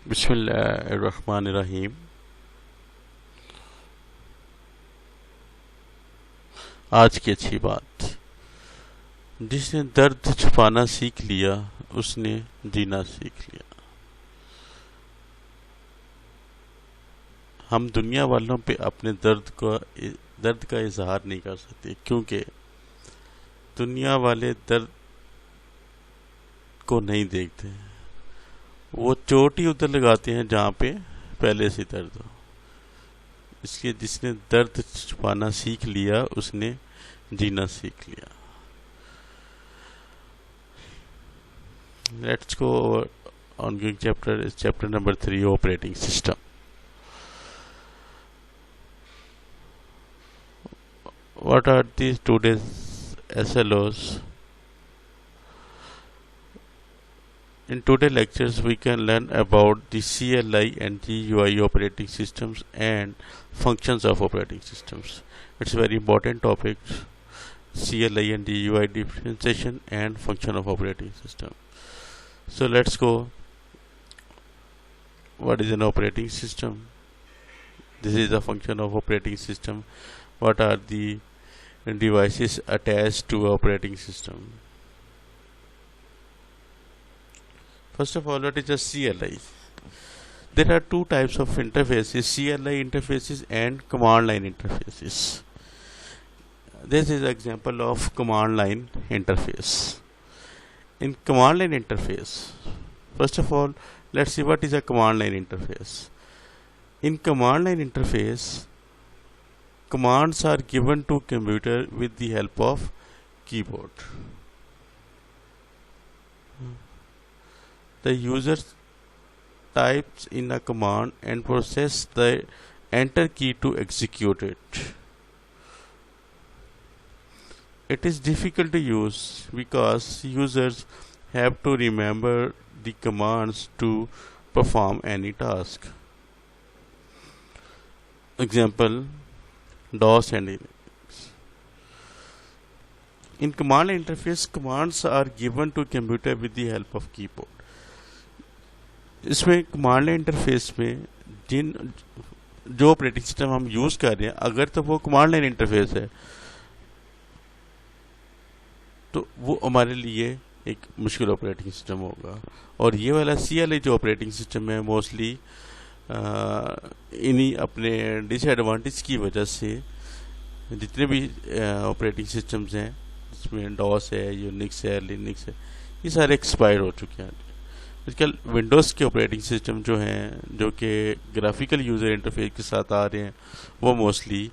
बिस्मिल्लाहिर्रहमानिर्रहीम। आज की अच्छी बात। जिसने दर्द छुपाना सीख लिया उसने जीना सीख लिया। हम दुनिया वालों पे अपने दर्द का इजहार नहीं कर सकते, क्योंकि दुनिया वाले दर्द को नहीं देखते। वो चोट ही उधर लगाते हैं जहाँ पे पहले से दर्द हो। इसलिए जिसने दर्द छुपाना सीख लिया उसने जीना सीख लिया। Let's go over ongoing chapter is chapter number 3, operating system. What are these today's SLOs? In today's lectures we can learn about the CLI and GUI operating systems and functions of operating systems. It's a very important topic, CLI and GUI differentiation and function of operating system. So let's go. What is an operating system? This is a function of operating system. What are the devices attached to operating system? First of all, what is a CLI? There are two types of interfaces, CLI interfaces and command line interfaces. This is an example of command line interface. In command line interface, first of all, let's see what is a command line interface. In command line interface, commands are given to computer with the help of keyboard. The user types in a command and presses the enter key to execute it. It is difficult to use because users have to remember the commands to perform any task. Example, DOS and Linux. In command line interface, commands are given to computer with the help of keyboard. इसमें command line interface में जो operating system हम use कर रहे हैं, अगर तो वो कमांड लाइन इंटरफेस है तो वो हमारे लिए एक मुश्किल ऑपरेटिंग सिस्टम होगा। और ये वाला CLI जो ऑपरेटिंग सिस्टम है, मोस्टली इन्हीं अपने डिसएडवांटेज की वजह से जितने भी ऑपरेटिंग सिस्टम्स हैं, जिसमें डॉस है, यूनिक्स है, लिनक्स है, ये सारे एक्सपायर हो चुके हैं। आजकल विंडोज़ के ऑपरेटिंग सिस्टम जो हैं, जो कि ग्राफिकल यूज़र इंटरफेस के साथ आ रहे हैं, वो मोस्टली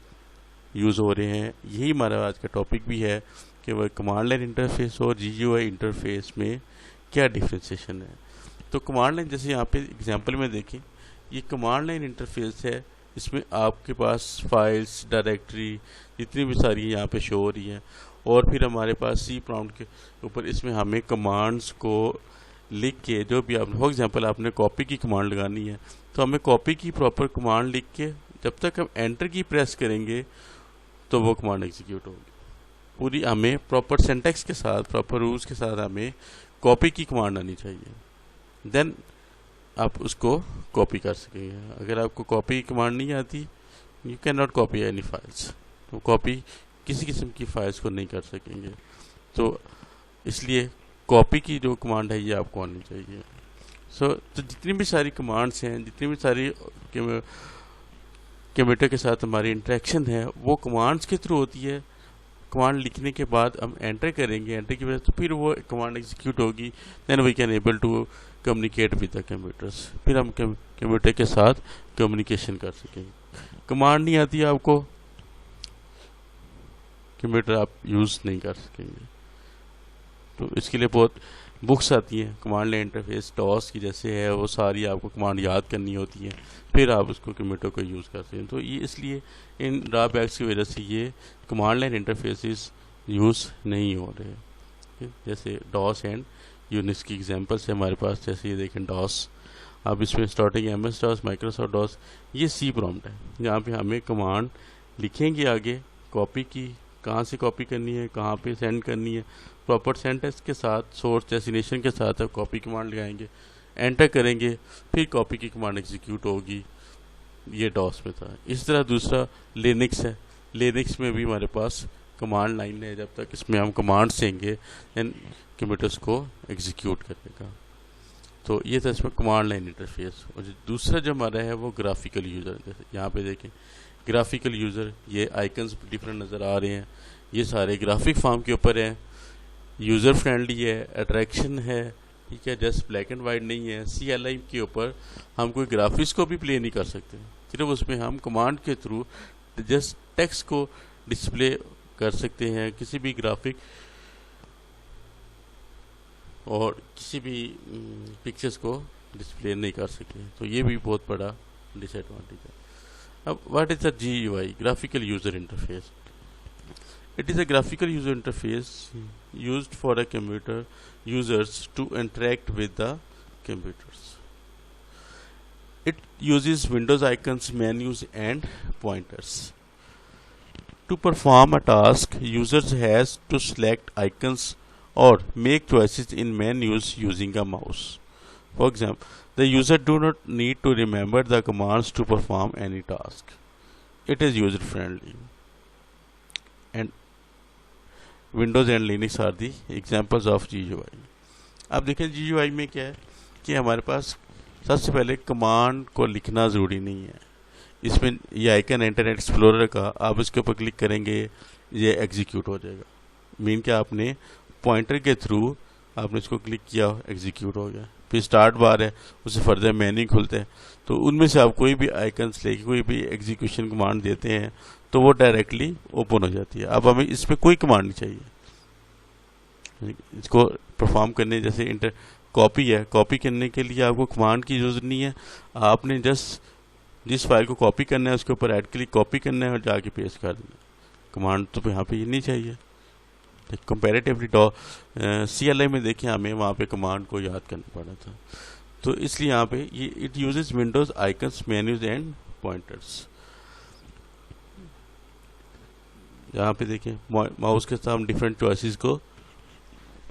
यूज़ हो रहे हैं। यही हमारा आज का टॉपिक भी है कि वह कमांड लाइन इंटरफेस और GUI इंटरफेस में क्या डिफ्रेंसिएशन है। तो कमांड लाइन, जैसे यहाँ पे एग्जांपल में देखें, ये कमांड लाइन इंटरफेस है। इसमें आपके पास फाइल्स, डायरेक्टरी जितनी भी सारी यहाँ पे शो हो रही हैं, और फिर हमारे पास सी प्रॉम्प्ट के ऊपर इसमें हमें कमांड्स को लिख के, जो भी आप फॉर एग्जांपल आपने कॉपी की कमांड लगानी है, तो हमें कॉपी की प्रॉपर कमांड लिख के जब तक हम एंटर की प्रेस करेंगे तो वो कमांड एग्जीक्यूट होगी। पूरी हमें प्रॉपर सिंटैक्स के साथ, प्रॉपर रूल्स के साथ हमें कॉपी की कमांड आनी चाहिए, देन आप उसको कॉपी कर सकेंगे। अगर आपको कॉपी की कमांड नहीं आती, you can not copy any files, तो कॉपी किसी किस्म की फाइल्स को नहीं कर सकेंगे। तो इसलिए कॉपी की जो कमांड है ये आपको आनी चाहिए। तो जितनी भी सारी कमांड्स हैं, जितनी भी सारी कंप्यूटर के साथ हमारी इंटरेक्शन है, वो कमांड्स के थ्रू होती है। कमांड लिखने के बाद हम एंटर करेंगे, एंटर की वजह से फिर वो कमांड एग्जीक्यूट होगी, then we can able to communicate with the computers. फिर हम कंप्यूटर के साथ कम्युनिकेशन कर सकेंगे। कमांड नहीं आती आपको, कंप्यूटर आप यूज़ नहीं कर सकेंगे। तो इसके लिए बहुत बुक्स आती हैं, कमांड लाइन इंटरफेस डॉस की जैसे है, वो सारी आपको कमांड याद करनी होती है, फिर आप उसको कंप्यूटर को यूज़ करते हैं। तो ये इसलिए इन ड्रॉबैक्स की वजह से ये कमांड लाइन इंटरफेसेस यूज़ नहीं हो रहे। जैसे डॉस एंड यूनिक्स की एग्जांपल्स है हमारे पास। जैसे ये देखें डॉस, अब इसमें starting MS DOS, Microsoft DOS, ये सी प्रॉम्प्ट है, जहाँ पे हमें कमांड लिखेंगे आगे, कॉपी की कहाँ से कॉपी करनी है, कहाँ पे सेंड करनी है, प्रॉपर सेंटेंस के साथ, सोर्स डेस्टिनेशन के साथ आप कॉपी कमांड लगाएंगे, एंटर करेंगे, फिर कॉपी की कमांड एग्जीक्यूट होगी। ये डॉस में था। इस तरह दूसरा लिनक्स है। लिनक्स में भी हमारे पास कमांड लाइन है, जब तक इसमें हम कमांड देंगे देन कंप्यूटर्स को एग्जीक्यूट करेगा। तो ये था इसमें कमांड लाइन इंटरफेस। और दूसरा जो हमारा है वो ग्राफिकल यूज़र। जैसे यहाँ पे देखें ग्राफिकल यूज़र, ये आइकन्स डिफरेंट नज़र आ रहे हैं, ये सारे ग्राफिक फॉर्म के ऊपर हैं। यूज़र फ्रेंडली है, अट्रैक्शन है, ठीक है, जस्ट ब्लैक एंड वाइट नहीं है। CLI के ऊपर हम कोई ग्राफिक्स को भी प्ले नहीं कर सकते, सिर्फ उसमें हम कमांड के थ्रू जस्ट टेक्स्ट को डिस्प्ले कर सकते हैं, किसी भी ग्राफिक और किसी भी पिक्चर्स को डिस्प्ले नहीं कर सकते। तो ये भी बहुत बड़ा डिसएडवांटेज है। अब what is the GUI, graphical user interface? It is a graphical user interface used for a computer users to interact with the computers. It uses Windows icons, menus and pointers. To perform a task, users has to select icons or make choices in menus using a mouse. For example, the user do not need to remember the commands to perform any task. It is user friendly. And Windows and Linux are the examples of GUI. अब देखें GUI में क्या है कि हमारे पास सबसे पहले command को लिखना ज़रूरी नहीं है। इसमें ये आइकन इंटरनेट एक्सप्लोरर का, आप इसके ऊपर क्लिक करेंगे ये एग्जीक्यूट हो जाएगा। मीन क्या, आपने पॉइंटर के थ्रू आपने इसको क्लिक किया, एग्जीक्यूट हो गया। फिर स्टार्ट बार है, उससे फर्दर मेन्यू खुलते हैं, तो उनमें से आप कोई भी आइकन्स लेके कोई भी एग्जीक्यूशन कमांड देते हैं तो वो डायरेक्टली ओपन हो जाती है। अब हमें इसमें कोई कमांड नहीं चाहिए इसको परफॉर्म करने। जैसे इंटर कॉपी है, कॉपी करने के लिए आपको कमांड की जरूरत नहीं है, आपने जस्ट जिस फाइल को कॉपी करना है उसके ऊपर राइट क्लिक कॉपी करना है और जाके पेस्ट कर देना। कमांड तो यहाँ पे ये नहीं चाहिए। कंपैरेटिवली CLI में देखें हमें वहाँ पे कमांड को याद करना पड़ा था, तो इसलिए यहाँ पे ये it uses Windows icons, menus and pointers. यहाँ पे देखें माउस के साथ हम डिफरेंट चॉइसेस को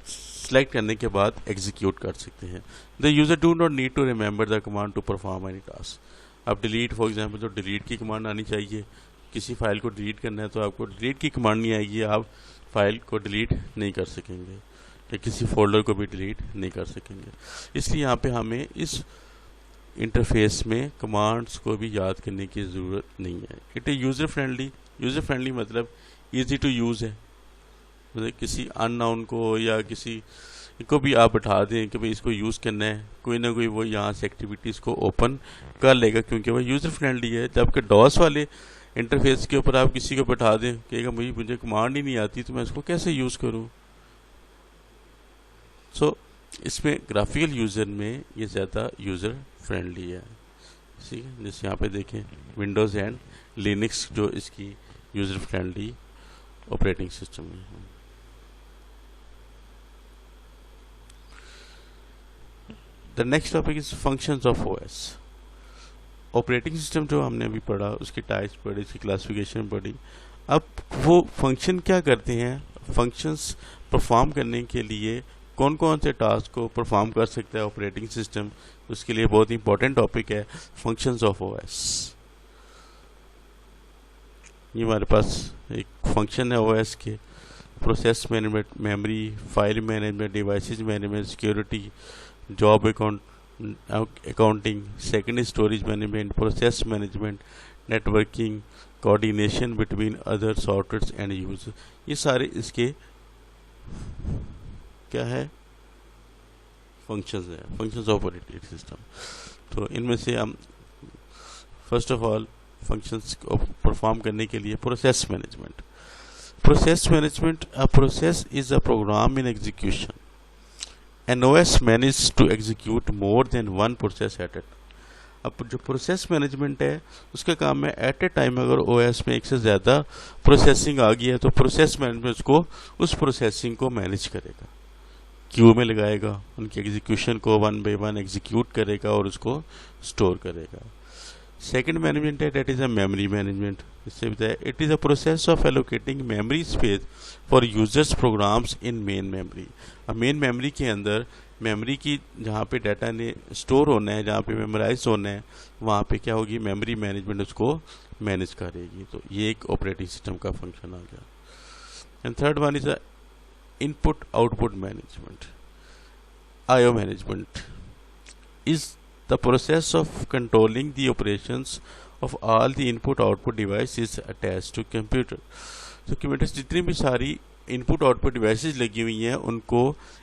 सेलेक्ट करने के बाद एग्जीक्यूट कर सकते हैं। The user do not need to remember the command to perform any task. अब डिलीट फॉर एग्जांपल, तो डिलीट की कमांड आनी चाहिए। किसी फाइल को डिलीट करना है तो आपको डिलीट की कमांड नहीं आएगी, आप फाइल को डिलीट नहीं कर सकेंगे या किसी फोल्डर को भी डिलीट नहीं कर सकेंगे। इसलिए यहाँ पे हमें इस इंटरफेस में कमांड्स को भी याद करने की ज़रूरत नहीं है। It is user friendly. User friendly मतलब ईजी टू यूज़ है। मतलब किसी अननोन को या किसी को भी आप बैठा दें कि भाई इसको यूज़ करना है, कोई ना कोई वो यहाँ से एक्टिविटीज़ को ओपन कर लेगा, क्योंकि वो यूज़र फ्रेंडली है। जबकि डॉस वाले इंटरफेस के ऊपर आप किसी को बैठा दें, कहेगा भाई मुझे कमांड ही नहीं आती तो मैं इसको कैसे यूज़ करूँ। सो इसमें ग्राफिकल यूज़र में ये ज़्यादा यूज़र फ्रेंडली है। ठीक है, जैसे यहाँ पे देखें विंडोज़ एंड लिनक्स जो इसकी यूज़र फ्रेंडली ऑपरेटिंग सिस्टम है। The next topic is functions of OS। Operating system जो हमने अभी पढ़ा, उसकी टाइप्स पढ़ी, उसकी क्लासिफिकेशन पढ़ी। अब वो फंक्शन क्या करते हैं, फंक्शंस परफॉर्म करने के लिए कौन कौन से टास्क को परफॉर्म कर सकता है ऑपरेटिंग सिस्टम, उसके लिए बहुत इंपॉर्टेंट टॉपिक है फंक्शंस ऑफ OS। ये हमारे पास एक फंक्शन है OS के। Process management, memory, file management, devices management, security, job accounting, secondary storage management, process management, networking, coordination between other softwares and user, ये सारे इसके क्या है, फंक्शंस है, फंक्शंस ऑफ ऑपरेटिंग सिस्टम। तो इनमें से हम फर्स्ट ऑफ ऑल फंक्शंस को परफॉर्म करने के लिए process management. Process management, a process is a program in execution. An OS manages to execute more than one process at a time. अब जो प्रोसेस मैनेजमेंट है उसका काम है एट ए टाइम अगर OS में एक से ज़्यादा प्रोसेसिंग आ गई है तो प्रोसेस मैनेजमेंट उसको उस प्रोसेसिंग को मैनेज करेगा, क्यू में लगाएगा, उनकी एग्जीक्यूशन को वन बाय वन एग्जीक्यूट करेगा और उसको स्टोर करेगा। सेकंड मैनेजमेंट है that is a memory management. इससे बताया it is a process of allocating memory space for users programs in main memory. अब मेन मेमोरी के अंदर मेमोरी की जहाँ पे डाटा ने स्टोर होना है, जहाँ पे मेमोराइज होना है, वहाँ पे क्या होगी, मेमोरी मैनेजमेंट उसको मैनेज करेगी। तो ये एक ऑपरेटिंग सिस्टम का फंक्शन आ गया। And third one is input output management. IO management is the process of controlling the operations of all the input-output devices attached to computer. तो कंप्यूटर जितनी भी सारी इनपुट आउटपुट डिवाइसेस लगी हुई हैं उनको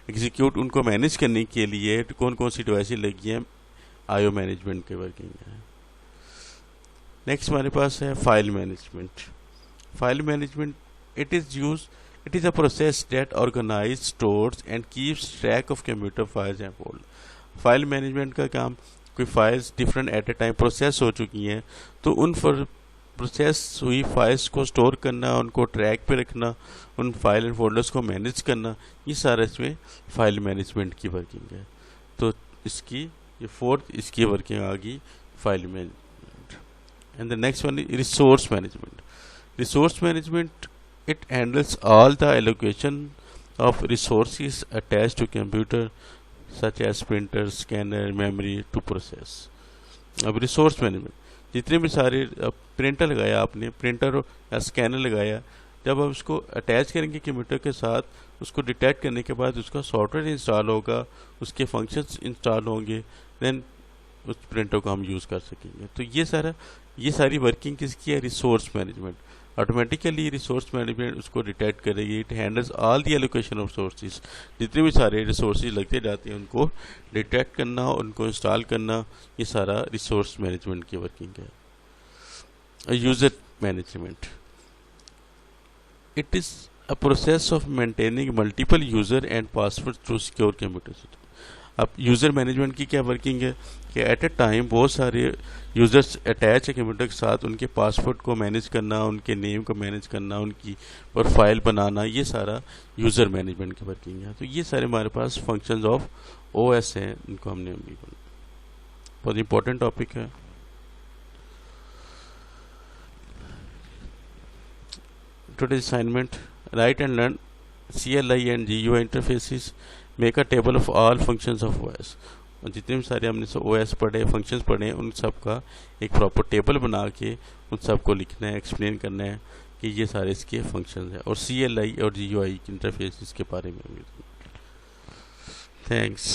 एग्जीक्यूट, उनको मैनेज करने के लिए कौन कौन सी डिवाइसेस लगी हैं, IO मैनेजमेंट के वर्किंग है। नेक्स्ट हमारे पास है file management. File management it is a process that organizes, stores and keeps track of computer files and folders. File management का काम, कोई files different at A time process हो चुकी हैं तो उन प्रोसेस हुई फाइल्स को स्टोर करना, उनको ट्रैक पे रखना, उन फाइल एंड फोल्डर्स को मैनेज करना, ये सारा इसमें फाइल मैनेजमेंट की वर्किंग है। तो इसकी ये फोर्थ इसकी वर्किंग आ गई file management. And the next one is resource management. Resource management it handles all the allocation of resources attached to computer such as printer, scanner, memory to process. अब resource management, जितने भी सारे printer लगाया आपने, printer या scanner लगाया, जब आप उसको अटैच करेंगे कंप्यूटर के साथ, उसको डिटेक्ट करने के बाद उसका सॉफ्टवेयर इंस्टॉल होगा, उसके फंक्शंस इंस्टॉल होंगे, देन उस प्रिंटर को हम यूज़ कर सकेंगे। तो ये सारी वर्किंग किसकी है, resource management. Automatically resource management उसको डिटेक्ट करेगी। It handles all the allocation of sources, जितने भी सारे रिसोर्सेज लगते जाते हैं उनको डिटेक्ट करना, उनको इंस्टॉल करना, ये सारा रिसोर्स मैनेजमेंट की वर्किंग है। User management, it is a process of maintaining multiple user and password through secure computer system. अब यूज़र मैनेजमेंट की क्या वर्किंग है कि एट ए टाइम बहुत सारे यूज़र्स अटैच है कंप्यूटर के साथ, उनके पासवर्ड को मैनेज करना, उनके नेम को मैनेज करना, उनकी प्रोफाइल बनाना, ये सारा यूज़र मैनेजमेंट की वर्किंग है। तो ये सारे हमारे पास फंक्शंस ऑफ OS हैं, इनको हमने अभी बहुत इंपॉर्टेंट टॉपिक है। Today's assignment, write and learn CLI and GUI interfaces, make a table of all functions of OS। और जितने भी सारे हमने OS पढ़े, फंक्शंस पढ़े, उन सब का एक प्रॉपर टेबल बना के उन सब को लिखना है, एक्सप्लेन करना है कि ये सारे इसके फंक्शंस हैं, और CLI और GUI इंटरफेसेस के बारे में भी। थैंक्स।